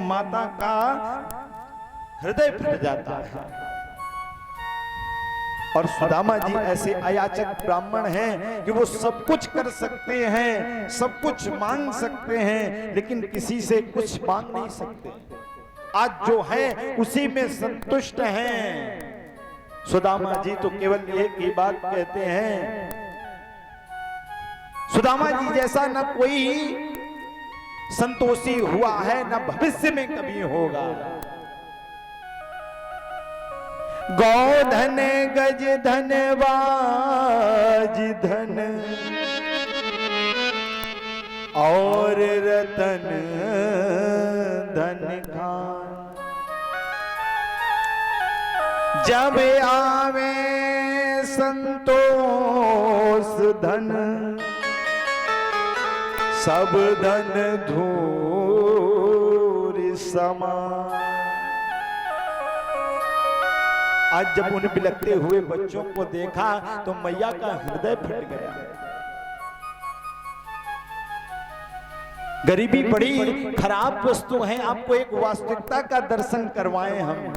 माता का हृदय फट जाता है। और सुदामा जी ऐसे अयाचक ब्राह्मण हैं कि वो सब कुछ कर सकते हैं, सब कुछ मांग सकते हैं, लेकिन किसी से कुछ मांग नहीं सकते। आज जो है उसी में संतुष्ट हैं। सुदामा जी तो केवल एक ही बात कहते हैं, सुदामा जी जैसा न कोई संतोषी हुआ है, न भविष्य में कभी होगा। गोधन गज धन बाज धन और रतन धन खान, जब आवे संतोष धन सब धन धूर समान। आज जब उन बिलखते हुए बच्चों को देखा तो मैया का हृदय फट गया। गरीबी बड़ी खराब वस्तु है। आपको एक वास्तविकता का दर्शन करवाएं हम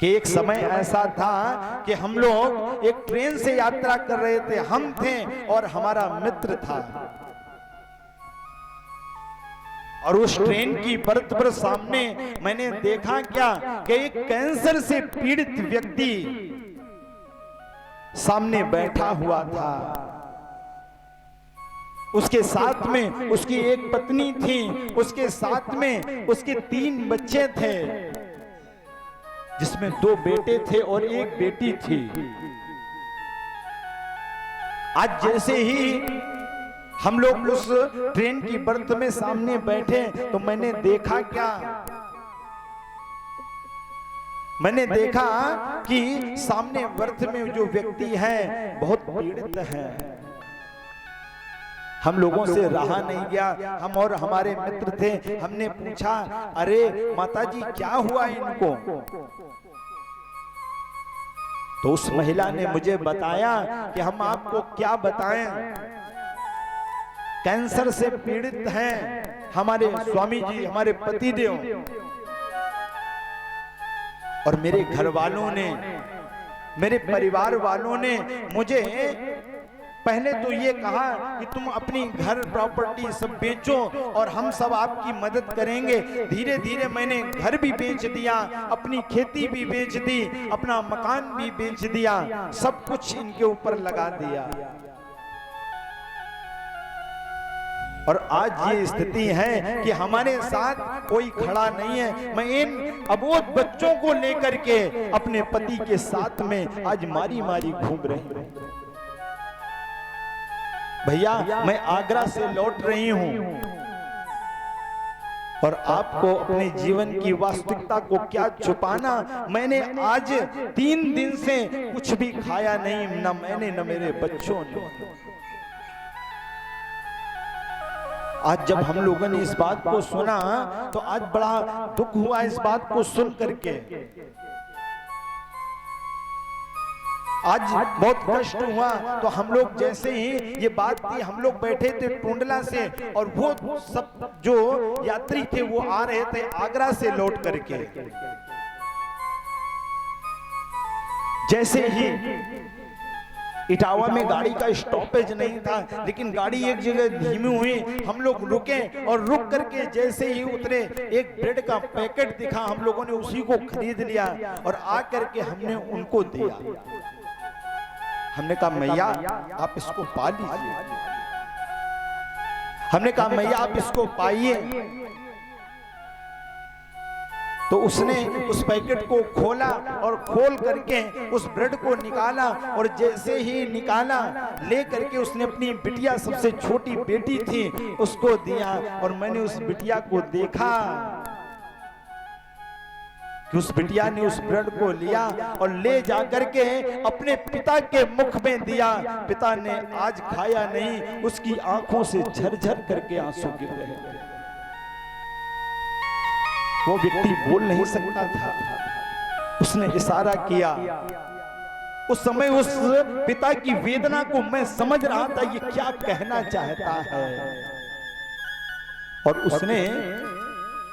कि एक समय ऐसा था कि हम लोग एक ट्रेन से यात्रा कर रहे थे। हम थे और हमारा मित्र था, और उस ट्रेन की बर्थ पर सामने मैंने देखा क्या कि एक कैंसर से पीड़ित व्यक्ति सामने बैठा हुआ था। उसके साथ में उसकी एक पत्नी थी, उसके साथ में उसके 3 बच्चे थे, जिसमें 2 बेटे थे और 1 बेटी थी। आज जैसे ही हम लोग उस ट्रेन की बर्थ में सामने बैठे तो मैंने देखा क्या, मैंने देखा कि सामने बर्थ में जो व्यक्ति है बहुत पीड़ित है। हम लोगों से रहा नहीं गया। हम और हमारे मित्र थे, हमने पूछा, अरे माताजी क्या हुआ इनको? तो उस महिला ने मुझे बताया कि हम आपको क्या बताएं, कैंसर से पीड़ित हैं हमारे स्वामी जी, हमारे पतिदेव। और मेरे घर वालों ने, मेरे परिवार वालों ने मुझे पहले तो ये कहा कि तुम अपनी घर प्रॉपर्टी सब बेचो और हम सब आपकी मदद करेंगे। धीरे धीरे मैंने घर भी बेच दिया, अपनी खेती भी बेच दी, अपना मकान भी बेच दिया, सब कुछ इनके ऊपर लगा दिया। और आज ये स्थिति है कि हमारे साथ कोई खड़ा नहीं है। मैं इन अबोध बच्चों को लेकर के अपने पति के साथ में आज मारी मारी घूम रही हूं। भैया मैं आगरा से लौट रही हूं और आपको अपने जीवन की वास्तविकता को क्या छुपाना। मैंने आज 3 दिन से कुछ भी खाया नहीं, न मैंने न मेरे बच्चों ने। आज जब हम लोगों ने इस बात को सुना तो आज बड़ा दुख हुआ इस बात को सुन करके। आज बहुत कष्ट हुआ। तो हम लोग जैसे ही ये बात थी, हम लोग बैठे थे टुंडला से और वो सब जो यात्री थे वो आ रहे थे आगरा से लौट करके। जैसे ही इटावा में गाड़ी का स्टॉपेज नहीं था, लेकिन गाड़ी एक जगह धीमी हुई, हम लोग रुके और रुक करके जैसे ही उतरे एक ब्रेड का पैकेट दिखा, हम लोगों ने उसी को खरीद लिया और आ करके हमने उनको दिया। हमने कहा मैया आप इसको पा लीजिए, हमने कहा मैया आप इसको पाइए। तो उसने उस पैकेट को खोला और खोल करके उस ब्रेड को निकाला और जैसे ही निकाला ले करके उसने अपनी बिटिया, सबसे छोटी बेटी थी, उसको दिया। और मैंने उस बिटिया को देखा कि उस बिटिया ने उस ब्रेड को लिया और ले जाकर के अपने पिता के मुख में दिया। पिता ने आज खाया नहीं, उसकी आंखों से झरझर करके आंसू गिर रहे थे। वो व्यक्ति बोल नहीं सकता था, उसने इशारा किया। उस समय उस पिता की वेदना को मैं समझ रहा था, ये क्या कहना चाहता है। और उसने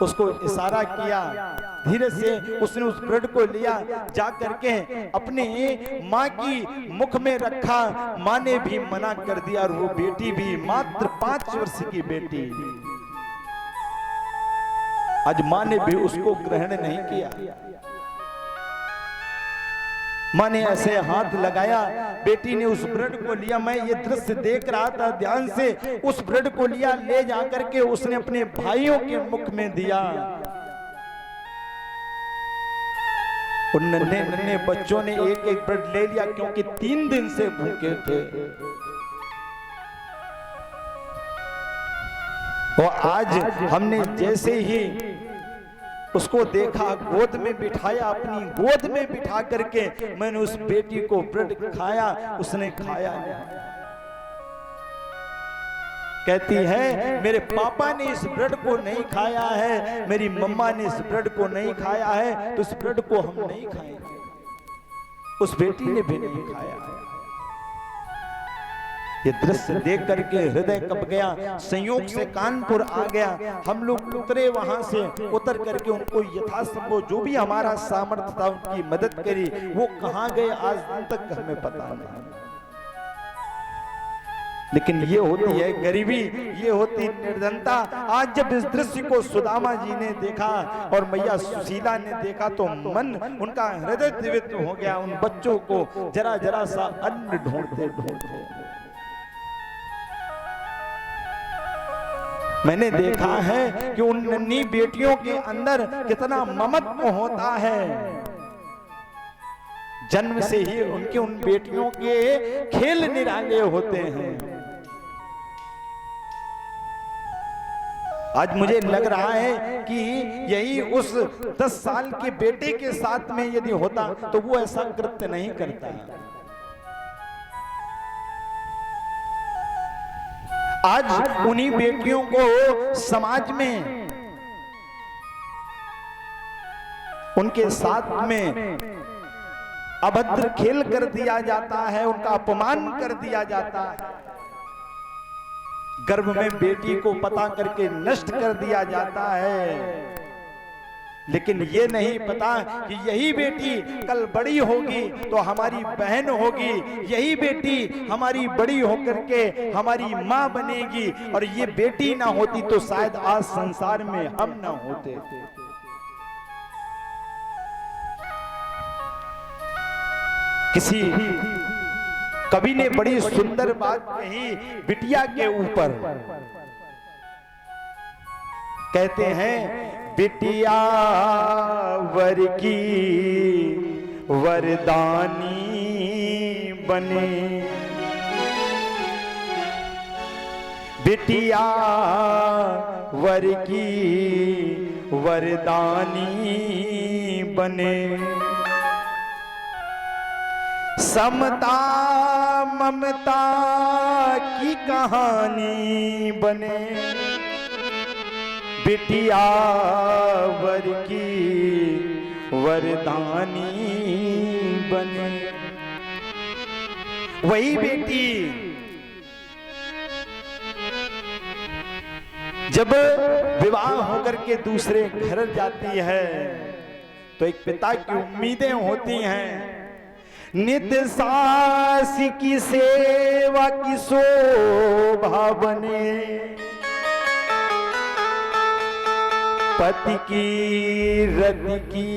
उसको इशारा किया, धीरे से उसने उस ब्रेड को लिया, जा करके अपने माँ की मुख में रखा। माँ ने भी मना कर दिया और वो बेटी भी, मात्र 5 वर्ष की बेटी, आज माँ ने भी उसको ग्रहण नहीं किया। माँ ने ऐसे हाथ लगाया, बेटी ने उस ब्रेड को लिया। मैं ये दृश्य देख रहा था ध्यान से। उस ब्रेड को लिया, ले जाकर के उसने अपने भाइयों के मुख में दिया। उन नन्हे नन्हे बच्चों ने एक एक ब्रेड ले लिया, क्योंकि 3 दिन से भूखे थे। और आज हमने जैसे ही उसको देखा, गोद में बिठाया, अपनी गोद में बिठा करके मैंने उस बेटी को ब्रेड खाया, उसने खाया नहीं। कहती है मेरे पापा ने इस ब्रेड को नहीं खाया है, मेरी मम्मा ने इस ब्रेड को नहीं खाया है, तो इस ब्रेड को हम नहीं खाएंगे। उस बेटी ने भी नहीं खाया है। ये दृश्य देख करके हृदय कब गया। संयोग से कानपुर आ गया, हम लोग उतरे, वहां से उतर करके उनको यथासंभव जो भी हमारा सामर्थ्य था उनकी मदद करी। वो कहां गए आज तक हमें पता नहीं। लेकिन ये होती है गरीबी, ये होती निर्धनता। आज जब इस दृश्य को सुदामा जी ने देखा और मैया सुशीला ने देखा, तो मन उनका हृदय द्रवित हो गया। उन बच्चों को जरा जरा सा अन्न ढूंढते ढूंढते मैंने देखा है कि उन नन्ही बेटियों के अंदर कितना ममत्व होता है। जन्म से ही उनके उन बेटियों के खेल निराले होते हैं। आज मुझे लग रहा है कि यही उस 10 साल के बेटे के साथ में यदि होता तो वो ऐसा कृत्य नहीं करता। आज उन्हीं बेटियों को समाज में उनके साथ में अभद्र खेल कर दिया जाता है, उनका अपमान कर दिया जाता है। गर्भ में बेटी को पता करके नष्ट कर दिया जाता है। लेकिन ये नहीं पता कि यही बेटी कल बड़ी होगी तो हमारी बहन होगी, यही बेटी हमारी बड़ी होकर के हमारी माँ बनेगी, और ये बेटी ना होती तो शायद आज संसार में हम ना होते। किसी कवि ने बड़ी सुंदर बात कही बिटिया के ऊपर। कहते हैं बिटिया वर की वरदानी बने, बिटिया वर की वरदानी बने, समता ममता की कहानी बने, बिटिया वर की वरदानी बने। वही बेटी जब विवाह होकर के दूसरे घर जाती है तो एक पिता की उम्मीदें होती हैं, नित्य सास की सेवा की शोभा बने, पति की रति की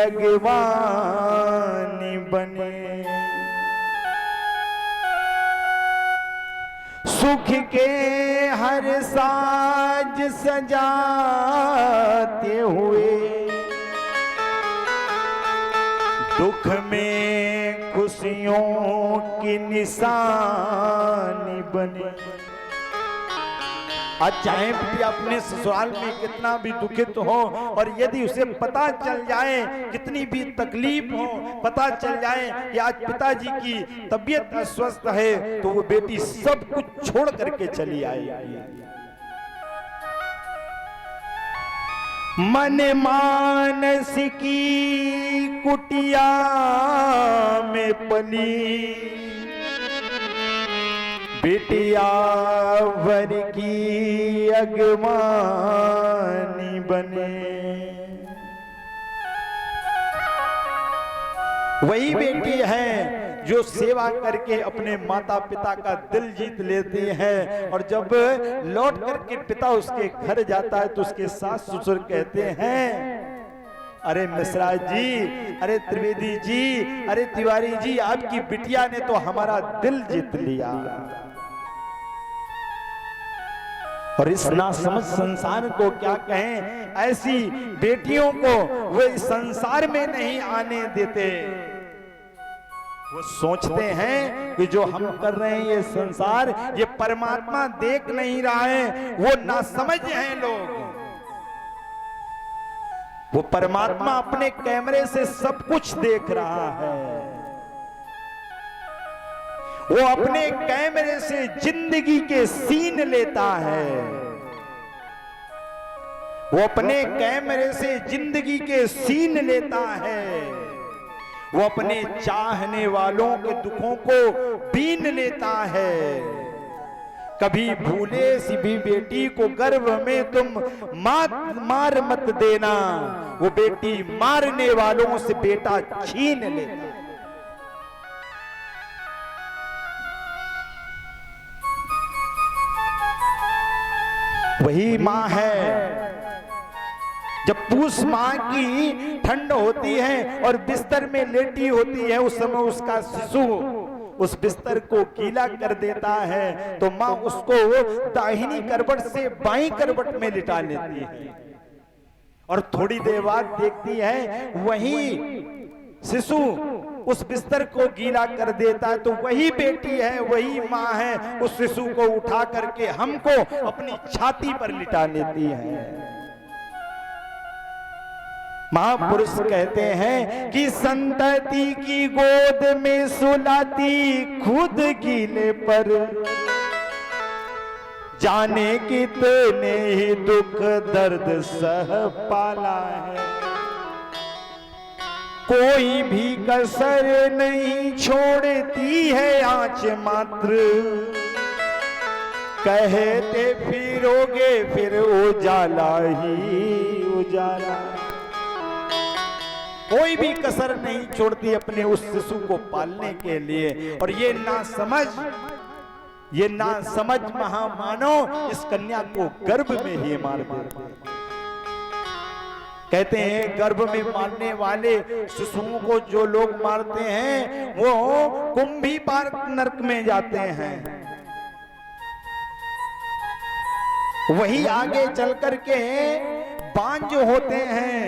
अगवानी बने, सुख के हर साज सजाते हुए, दुख में खुशियों की निशानी बने। आज चाहे भी अपने ससुराल में कितना भी दुखित हो, और यदि उसे पता चल जाए, कितनी भी तकलीफ हो, पता चल जाए कि आज पिताजी की तबीयत अस्वस्थ है, तो वो बेटी सब कुछ छोड़ करके चली आएगी। मन मानस की कुटिया में पली, बेटिया वर की अगवानी बने। वही बेटी है जो सेवा करके अपने माता पिता का दिल जीत लेती है, और जब लौट करके पिता उसके घर जाता है तो उसके सास ससुर कहते हैं, अरे मिश्रा जी, अरे त्रिवेदी जी, अरे तिवारी जी, आपकी बिटिया ने तो हमारा दिल जीत लिया। और इस नासमझ संसार को क्या कहें, ऐसी बेटियों को वो इस संसार में नहीं आने देते। वो सोचते हैं कि जो हम कर रहे हैं ये संसार, ये परमात्मा देख नहीं रहा है। वो नासमझ हैं लोग। वो परमात्मा अपने कैमरे से सब कुछ देख रहा है। वो अपने कैमरे से जिंदगी के सीन लेता है। वो अपने कैमरे से जिंदगी के सीन लेता है। वो अपने चाहने वालों के दुखों को बीन लेता है। कभी भूले सी भी बेटी को गर्भ में तुम मार मत देना, वो बेटी मारने वालों से बेटा छीन लेता। वही मां है जब पूस माह की ठंड होती है और बिस्तर में लेटी होती है, उस समय उसका शिशु उस बिस्तर को गीला कर देता है तो मां उसको दाहिनी करवट से बाईं करवट में लिटा लेती है, और थोड़ी देर बाद देखती है वही शिशु उस बिस्तर को गीला कर देता है। तो वही बेटी है, वही मां है, उस शिशु को उठा करके हमको अपनी छाती पर लिटा लेती है। महापुरुष कहते हैं कि संतति की गोद में सुलाती खुद गीले पर, जाने कितने ही दुख दर्द सह पाला है। कोई भी कसर नहीं छोड़ती है आंच मात्र, कहते फिरोगे फिर उजाला ही उजाला। कोई भी कसर नहीं छोड़ती अपने उस शिशु को पालने के लिए। और ये नासमझ महामानव इस कन्या को गर्भ में ही मार देते। कहते हैं गर्भ में मारने वाले शिशुओं को जो लोग मारते हैं वो कुंभी पार नरक में जाते हैं। वही आगे चल करके बांझ होते हैं,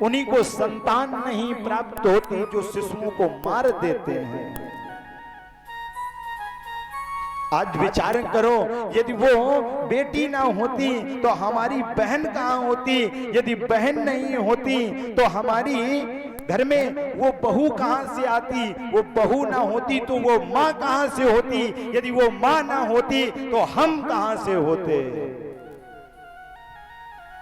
उन्हीं को संतान नहीं प्राप्त होती जो शिशुओं को मार देते हैं। आज विचार करो, यदि वो बेटी ना होती तो हमारी बहन कहाँ होती, यदि बहन नहीं होती तो हमारी घर में वो बहू कहाँ से आती, वो बहू ना होती तो वो माँ कहाँ से होती, यदि वो माँ ना होती तो हम कहाँ से होते।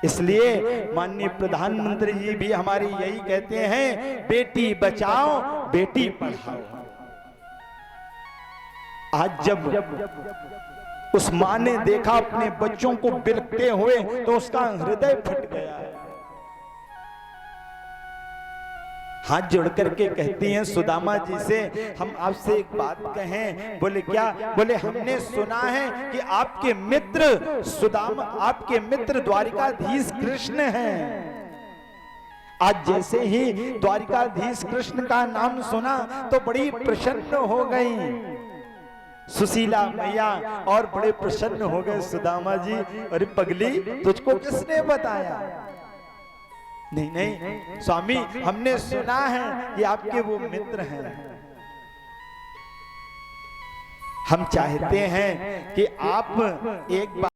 इसलिए माननीय प्रधानमंत्री जी भी हमारे यही कहते हैं, बेटी बचाओ बेटी पढ़ाओ। आज जब उस मां ने देखा अपने बच्चों को बिलखते हुए तो उसका हृदय फट गया। हाथ जोड़ करके कहती हैं सुदामा जी से, हम आपसे एक बात कहें। बोले क्या? बोले हमने सुना है कि आपके मित्र सुदामा, आपके मित्र द्वारिकाधीश कृष्ण हैं। आज जैसे ही द्वारिकाधीश कृष्ण का नाम सुना तो बड़ी प्रसन्न हो गई सुशीला मैया, और बड़े प्रसन्न हो गए सुदामा जी। अरे पगली, तुझको किसने बताया? नहीं नहीं स्वामी, हमने सुना है कि आपके वो मित्र हैं। हम चाहते हैं कि आप एक बार